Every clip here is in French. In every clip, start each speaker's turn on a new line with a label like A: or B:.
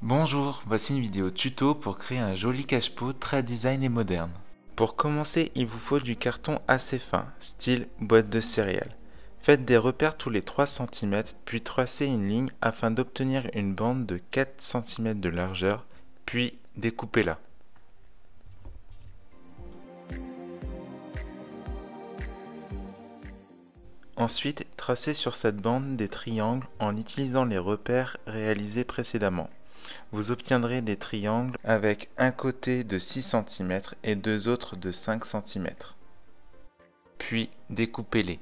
A: Bonjour, voici une vidéo tuto pour créer un joli cache-pot très design et moderne. Pour commencer, il vous faut du carton assez fin, style boîte de céréales. Faites des repères tous les 3 cm, puis tracez une ligne afin d'obtenir une bande de 4 cm de largeur, puis découpez-la. Ensuite, tracez sur cette bande des triangles en utilisant les repères réalisés précédemment. Vous obtiendrez des triangles avec un côté de 6 cm et deux autres de 5 cm. Puis découpez-les.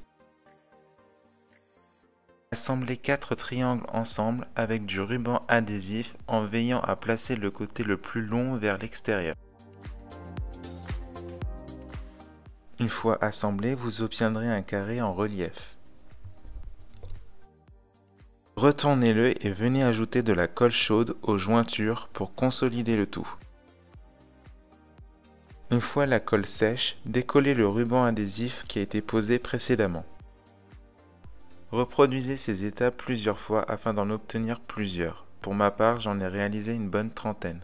A: Assemblez 4 triangles ensemble avec du ruban adhésif en veillant à placer le côté le plus long vers l'extérieur. Une fois assemblé, vous obtiendrez un carré en relief. Retournez-le et venez ajouter de la colle chaude aux jointures pour consolider le tout. Une fois la colle sèche, décollez le ruban adhésif qui a été posé précédemment. Reproduisez ces étapes plusieurs fois afin d'en obtenir plusieurs. Pour ma part, j'en ai réalisé une bonne trentaine.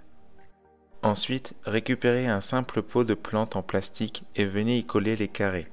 A: Ensuite, récupérez un simple pot de plante en plastique et venez y coller les carrés.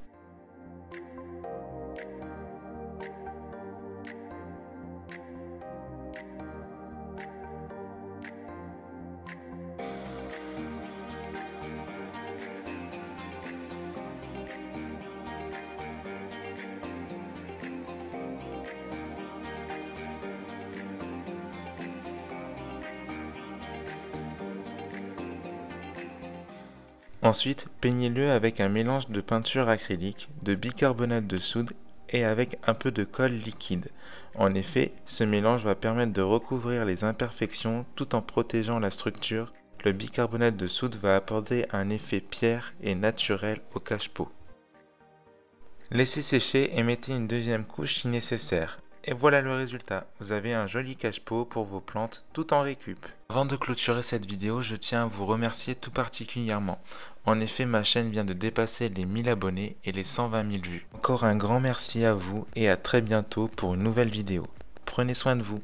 A: Ensuite, peignez-le avec un mélange de peinture acrylique, de bicarbonate de soude et avec un peu de colle liquide. En effet, ce mélange va permettre de recouvrir les imperfections tout en protégeant la structure. Le bicarbonate de soude va apporter un effet pierre et naturel au cache-pot. Laissez sécher et mettez une deuxième couche si nécessaire. Et voilà le résultat, vous avez un joli cache-pot pour vos plantes tout en récup. Avant de clôturer cette vidéo, je tiens à vous remercier tout particulièrement. En effet, ma chaîne vient de dépasser les 1000 abonnés et les 120 000 vues. Encore un grand merci à vous et à très bientôt pour une nouvelle vidéo. Prenez soin de vous.